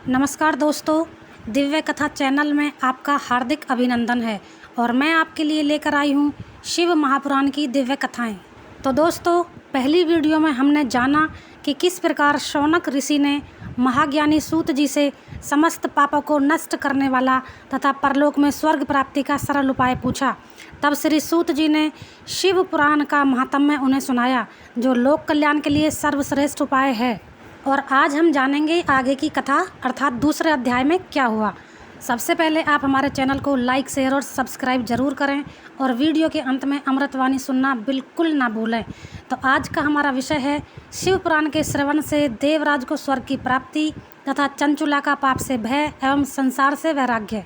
नमस्कार दोस्तों, दिव्य कथा चैनल में आपका हार्दिक अभिनंदन है और मैं आपके लिए लेकर आई हूँ शिव महापुराण की दिव्य कथाएं। तो दोस्तों, पहली वीडियो में हमने जाना कि किस प्रकार शौनक ऋषि ने महाज्ञानी सूत जी से समस्त पापों को नष्ट करने वाला तथा परलोक में स्वर्ग प्राप्ति का सरल उपाय पूछा। तब श्री सूत जी ने शिव पुराण का महात्म्य उन्हें सुनाया, जो लोक कल्याण के लिए सर्वश्रेष्ठ उपाय है। और आज हम जानेंगे आगे की कथा, अर्थात दूसरे अध्याय में क्या हुआ। सबसे पहले आप हमारे चैनल को लाइक, शेयर और सब्सक्राइब जरूर करें और वीडियो के अंत में अमृतवाणी सुनना बिल्कुल ना भूलें। तो आज का हमारा विषय है शिव पुराण के श्रवण से देवराज को स्वर्ग की प्राप्ति तथा चंचुला का पाप से भय एवं संसार से वैराग्य।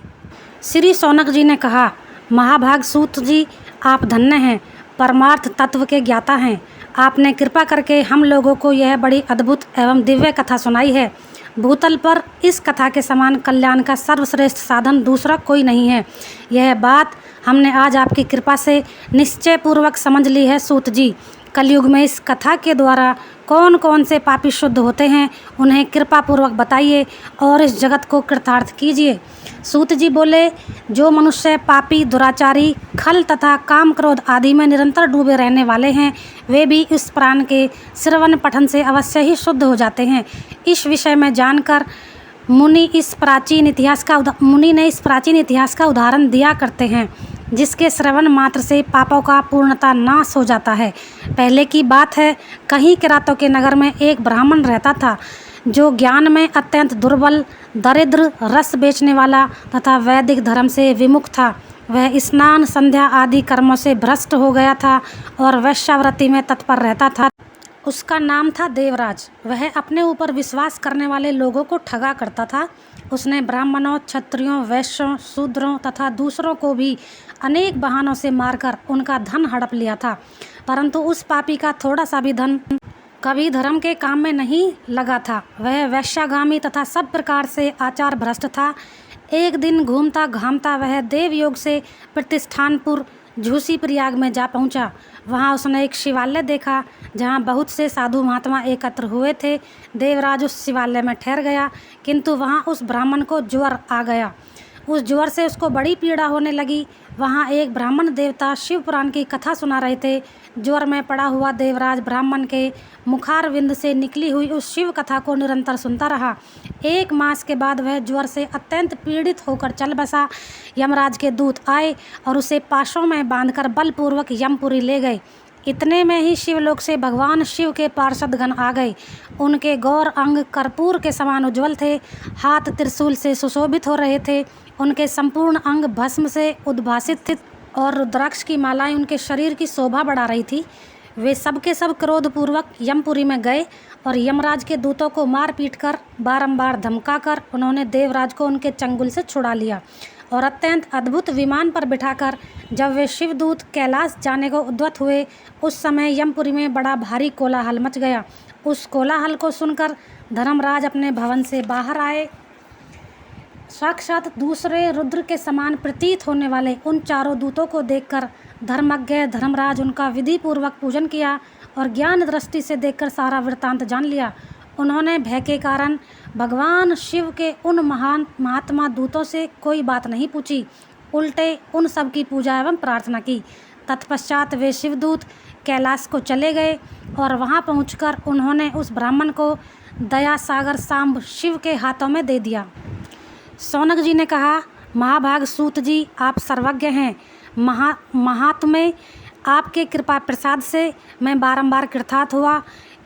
श्री शौनक जी ने कहा, महाभाग सूत जी, आप धन्य हैं, परमार्थ तत्व के ज्ञाता हैं। आपने कृपा करके हम लोगों को यह बड़ी अद्भुत एवं दिव्य कथा सुनाई है। भूतल पर इस कथा के समान कल्याण का सर्वश्रेष्ठ साधन दूसरा कोई नहीं है। यह बात हमने आज आपकी कृपा से निश्चय पूर्वक समझ ली है। सूत जी, कलयुग में इस कथा के द्वारा कौन कौन से पापी शुद्ध होते हैं, उन्हें कृपा पूर्वक बताइए और इस जगत को कृतार्थ कीजिए। सूत जी बोले, जो मनुष्य पापी, दुराचारी, खल तथा काम क्रोध आदि में निरंतर डूबे रहने वाले हैं, वे भी इस पुराण के श्रवण पठन से अवश्य ही शुद्ध हो जाते हैं। इस विषय में जानकर मुनि ने इस प्राचीन इतिहास का उदाहरण दिया करते हैं, जिसके श्रवण मात्र से पापों का पूर्णतः नाश हो जाता है। पहले की बात है, कहीं किरातों के नगर में एक ब्राह्मण रहता था, जो ज्ञान में अत्यंत दुर्बल, दरिद्र, रस बेचने वाला तथा वैदिक धर्म से विमुख था। वह स्नान, संध्या आदि कर्मों से भ्रष्ट हो गया था और वैश्यावृत्ति में तत्पर रहता था। उसका नाम था देवराज। वह अपने ऊपर विश्वास करने वाले लोगों को ठगा करता था। उसने ब्राह्मणों, क्षत्रियों, वैश्यों, शूद्रों तथा दूसरों को भी अनेक बहानों से मारकर उनका धन हड़प लिया था, परंतु उस पापी का थोड़ा सा भी धन कभी धर्म के काम में नहीं लगा था। वह वैश्यागामी तथा सब प्रकार से आचार भ्रष्ट था। एक दिन घूमता घामता वह देवयोग से प्रतिष्ठानपुर झूसी प्रयाग में जा पहुंचा। वहां उसने एक शिवालय देखा, जहां बहुत से साधु महात्मा एकत्र हुए थे। देवराज उस शिवालय में ठहर गया, किंतु वहां उस ब्राह्मण को ज्वर आ गया। उस ज्वर से उसको बड़ी पीड़ा होने लगी। वहां एक ब्राह्मण देवता शिव पुराण की कथा सुना रहे थे। ज्वर में पड़ा हुआ देवराज ब्राह्मण के मुखारविंद से निकली हुई उस शिव कथा को निरंतर सुनता रहा। 1 मास के बाद वह ज्वर से अत्यंत पीड़ित होकर चल बसा। यमराज के दूत आए और उसे पाशों में बांधकर बलपूर्वक यमपुरी ले गए। इतने में ही शिवलोक से भगवान शिव के पार्षदगण आ गए। उनके गौर अंग कर्पूर के समान उज्ज्वल थे, हाथ त्रिशूल से सुशोभित हो रहे थे। उनके संपूर्ण अंग भस्म से उद्भासित थे और रुद्राक्ष की मालाएं उनके शरीर की शोभा बढ़ा रही थी। वे सब के सब क्रोधपूर्वक यमपुरी में गए और यमराज के दूतों को मार पीट कर बारंबार धमकाकर उन्होंने देवराज को उनके चंगुल से छुड़ा लिया और अत्यंत अद्भुत विमान पर बिठाकर जब वे शिवदूत कैलाश जाने को उद्यत हुए, उस समय यमपुरी में बड़ा भारी कोलाहल मच गया। उस कोलाहल को सुनकर धर्मराज अपने भवन से बाहर आए। साक्षात दूसरे रुद्र के समान प्रतीत होने वाले उन चारों दूतों को देखकर धर्मज्ञ धर्मराज उनका विधि पूर्वक पूजन किया और ज्ञान दृष्टि से देखकर सारा वृत्तांत जान लिया। उन्होंने भय के कारण भगवान शिव के उन महान महात्मा दूतों से कोई बात नहीं पूछी, उल्टे उन सब की पूजा एवं प्रार्थना की। तत्पश्चात वे शिवदूत कैलाश को चले गए और वहां पहुंचकर उन्होंने उस ब्राह्मण को दया सागर सांब शिव के हाथों में दे दिया। शौनक जी ने कहा, महाभाग सूत जी, आप सर्वज्ञ हैं। महात्म्य आपके कृपा प्रसाद से मैं बारंबार कृतार्थ हुआ।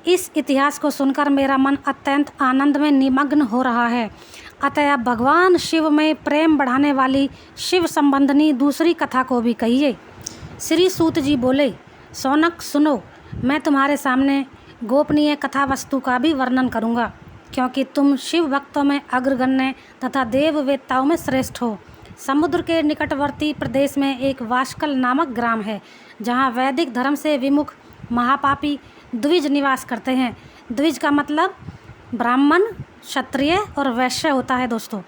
इस इतिहास को सुनकर मेरा मन अत्यंत आनंद में निमग्न हो रहा है। अतः भगवान शिव में प्रेम बढ़ाने वाली शिव संबंधनी दूसरी कथा को भी कहिए। श्री सूत जी बोले, शौनक सुनो, मैं तुम्हारे सामने गोपनीय कथा वस्तु का भी वर्णन करूँगा, क्योंकि तुम शिव भक्तों में अग्रगण्य तथा देववेत्ताओं में श्रेष्ठ हो। समुद्र के निकटवर्ती प्रदेश में एक वाशकल नामक ग्राम है, जहाँ वैदिक धर्म से विमुख महापापी द्विज निवास करते हैं। द्विज का मतलब ब्राह्मण, क्षत्रिय और वैश्य होता है। दोस्तों,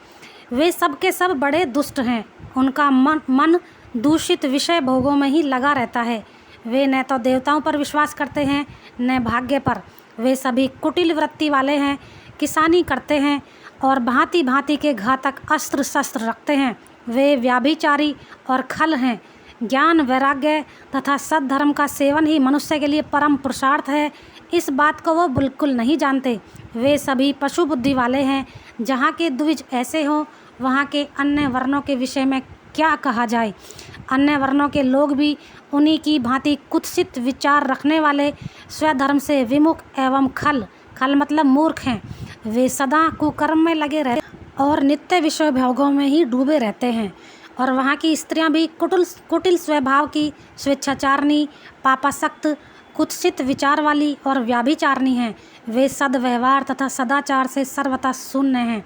वे सब के सब बड़े दुष्ट हैं। उनका मन दूषित विषय भोगों में ही लगा रहता है। वे न तो देवताओं पर विश्वास करते हैं, न भाग्य पर। वे सभी कुटिल वृत्ति वाले हैं, किसानी करते हैं और भांति भांति के घातक अस्त्र शस्त्र रखते हैं। वे व्याभिचारी और खल हैं। ज्ञान, वैराग्य तथा सद्धर्म का सेवन ही मनुष्य के लिए परम पुरुषार्थ है, इस बात को वो बिल्कुल नहीं जानते। वे सभी पशु बुद्धि वाले हैं। जहाँ के द्विज ऐसे हों, वहाँ के अन्य वर्णों के विषय में क्या कहा जाए। अन्य वर्णों के लोग भी उन्हीं की भांति कुत्सित विचार रखने वाले, स्वधर्म से विमुख एवं खल मतलब मूर्ख हैं। वे सदा कुकर्म में लगे रहते और नित्य विषय भोगों में ही डूबे रहते हैं। और वहाँ की स्त्रियां भी कुटिल स्वभाव की, स्वेच्छाचारिणी, पापासक्त, कुत्सित विचार वाली और व्याभिचारिणी हैं। वे सद्व्यवहार तथा सदाचार से सर्वथा शून्य हैं।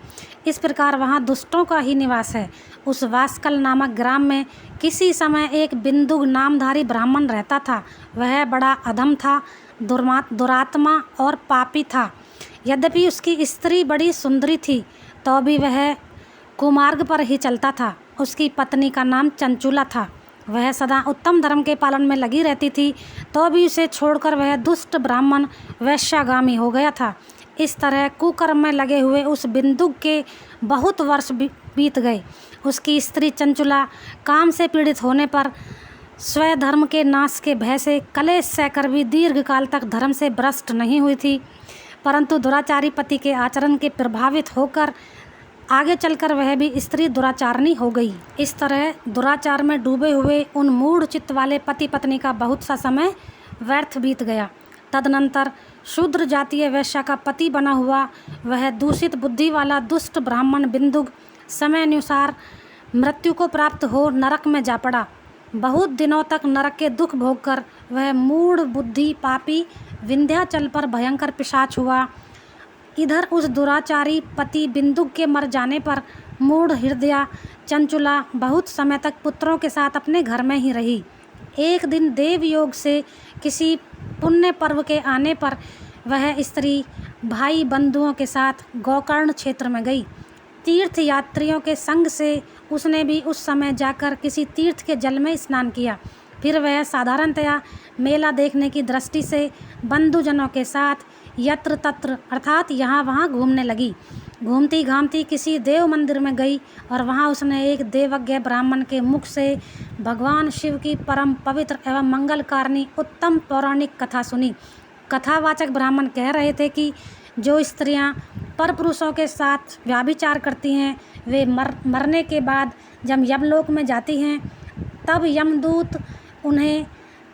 इस प्रकार वहाँ दुष्टों का ही निवास है। उस वास्कल नामक ग्राम में किसी समय एक बिंदुक नामधारी ब्राह्मण रहता था। वह बड़ा अधम था, दुरात्मा और पापी था। यद्यपि उसकी स्त्री बड़ी सुंदरी थी, तो भी वह कुमार्ग पर ही चलता था। उसकी पत्नी का नाम चंचुला था। वह सदा उत्तम धर्म के पालन में लगी रहती थी, तो भी उसे छोड़कर वह दुष्ट ब्राह्मण वैश्यागामी हो गया था। इस तरह कुकर्म में लगे हुए उस बिंदुक के बहुत वर्ष बीत गए। उसकी स्त्री चंचुला काम से पीड़ित होने पर स्वधर्म के नाश के भय से कलेश सहकर भी दीर्घ काल तक धर्म से भ्रष्ट नहीं हुई थी, परंतु दुराचारी पति के आचरण के प्रभावित होकर आगे चलकर वह भी स्त्री दुराचारणी हो गई। इस तरह दुराचार में डूबे हुए उन मूढ़ चित्त वाले पति पत्नी का बहुत सा समय व्यर्थ बीत गया। तदनंतर शूद्र जातीय वैश्या का पति बना हुआ वह दूषित बुद्धि वाला दुष्ट ब्राह्मण बिंदुक समय अनुसार मृत्यु को प्राप्त हो नरक में जा पड़ा। बहुत दिनों तक नरक के दुख भोगकर वह मूढ़ बुद्धि पापी विंध्याचल पर भयंकर पिशाच हुआ। इधर उस दुराचारी पति बिंदुक के मर जाने पर मूढ़ हृदया चंचुला बहुत समय तक पुत्रों के साथ अपने घर में ही रही। एक दिन देव योग से किसी पुण्य पर्व के आने पर वह स्त्री भाई बंधुओं के साथ गोकर्ण क्षेत्र में गई। तीर्थ यात्रियों के संग से उसने भी उस समय जाकर किसी तीर्थ के जल में स्नान किया। फिर वह साधारणतया मेला देखने की दृष्टि से बंधुजनों के साथ यत्र तत्र अर्थात यहाँ वहाँ घूमने लगी। घूमती घामती किसी देव मंदिर में गई और वहाँ उसने एक देवज्ञ ब्राह्मण के मुख से भगवान शिव की परम पवित्र एवं मंगलकारिणी उत्तम पौराणिक कथा सुनी। कथावाचक ब्राह्मण कह रहे थे कि जो स्त्रियां परपुरुषों के साथ व्याभिचार करती हैं, वे मरने के बाद जब यमलोक में जाती हैं, तब यमदूत उन्हें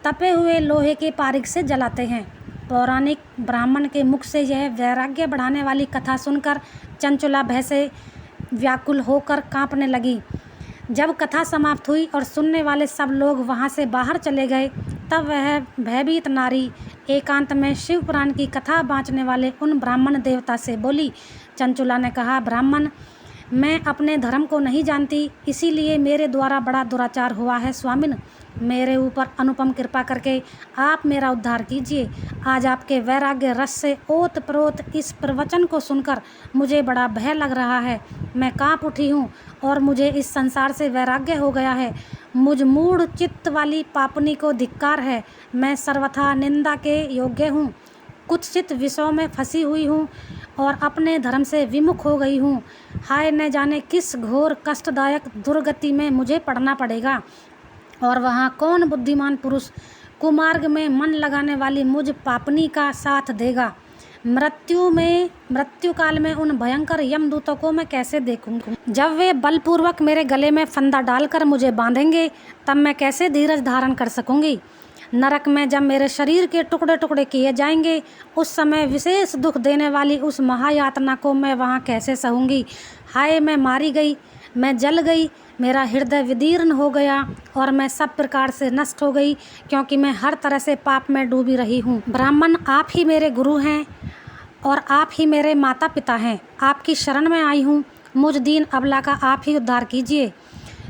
तपे हुए लोहे के पारिक से जलाते हैं। पौराणिक ब्राह्मण के मुख से यह वैराग्य बढ़ाने वाली कथा सुनकर चंचुला भय से व्याकुल होकर कांपने लगी। जब कथा समाप्त हुई और सुनने वाले सब लोग वहां से बाहर चले गए, तब वह भयभीत नारी एकांत में शिव पुराण की कथा बाँचने वाले उन ब्राह्मण देवता से बोली। चंचुला ने कहा, ब्राह्मण, मैं अपने धर्म को नहीं जानती, इसीलिए मेरे द्वारा बड़ा दुराचार हुआ है। स्वामिन, मेरे ऊपर अनुपम कृपा करके आप मेरा उद्धार कीजिए। आज आपके वैराग्य रस से ओत प्रोत इस प्रवचन को सुनकर मुझे बड़ा भय लग रहा है। मैं कांप उठी हूँ और मुझे इस संसार से वैराग्य हो गया है। मुझ मूढ़ चित्त वाली पापनी को धिक्कार है। मैं सर्वथा निंदा के योग्य हूँ, कुत्सित विषयों में फंसी हुई हूँ और अपने धर्म से विमुख हो गई हूँ। हाय, न जाने किस घोर कष्टदायक दुर्गति में मुझे पड़ना पड़ेगा और वहाँ कौन बुद्धिमान पुरुष कुमार्ग में मन लगाने वाली मुझ पापनी का साथ देगा। मृत्यु काल में उन भयंकर यमदूतों को मैं कैसे देखूंगा। जब वे बलपूर्वक मेरे गले में फंदा डालकर मुझे बांधेंगे, तब मैं कैसे धीरज धारण कर सकूंगी। नरक में जब मेरे शरीर के टुकड़े टुकड़े किए जाएंगे, उस समय विशेष दुख देने वाली उस महायातना को मैं वहाँ कैसे सहूँगी। हाय, मैं मारी गई, मैं जल गई, मेरा हृदय विदीर्ण हो गया और मैं सब प्रकार से नष्ट हो गई, क्योंकि मैं हर तरह से पाप में डूबी रही हूँ। ब्राह्मण, आप ही मेरे गुरु हैं और आप ही मेरे माता पिता हैं। आपकी शरण में आई हूँ, मुझ दीन अबला का आप ही उद्धार कीजिए।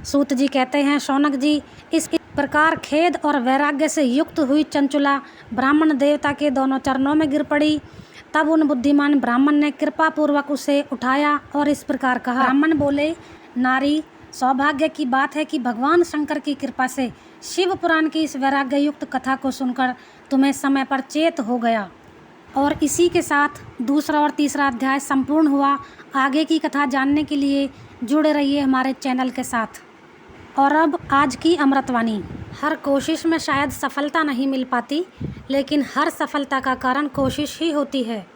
सूत जी कहते हैं, शौनक जी, इस प्रकार खेद और वैराग्य से युक्त हुई चंचुला ब्राह्मण देवता के दोनों चरणों में गिर पड़ी। तब उन बुद्धिमान ब्राह्मण ने कृपा पूर्वक उसे उठाया और इस प्रकार कहा। ब्राह्मण बोले, नारी, सौभाग्य की बात है कि भगवान शंकर की कृपा से शिव पुराण की इस वैराग्य युक्त कथा को सुनकर तुम्हें समय पर चेत हो गया। और इसी के साथ दूसरा और तीसरा अध्याय संपूर्ण हुआ। आगे की कथा जानने के लिए जुड़े रहिए हमारे चैनल के साथ। और अब आज की अमृतवाणी। हर कोशिश में शायद सफलता नहीं मिल पाती, लेकिन हर सफलता का कारण कोशिश ही होती है।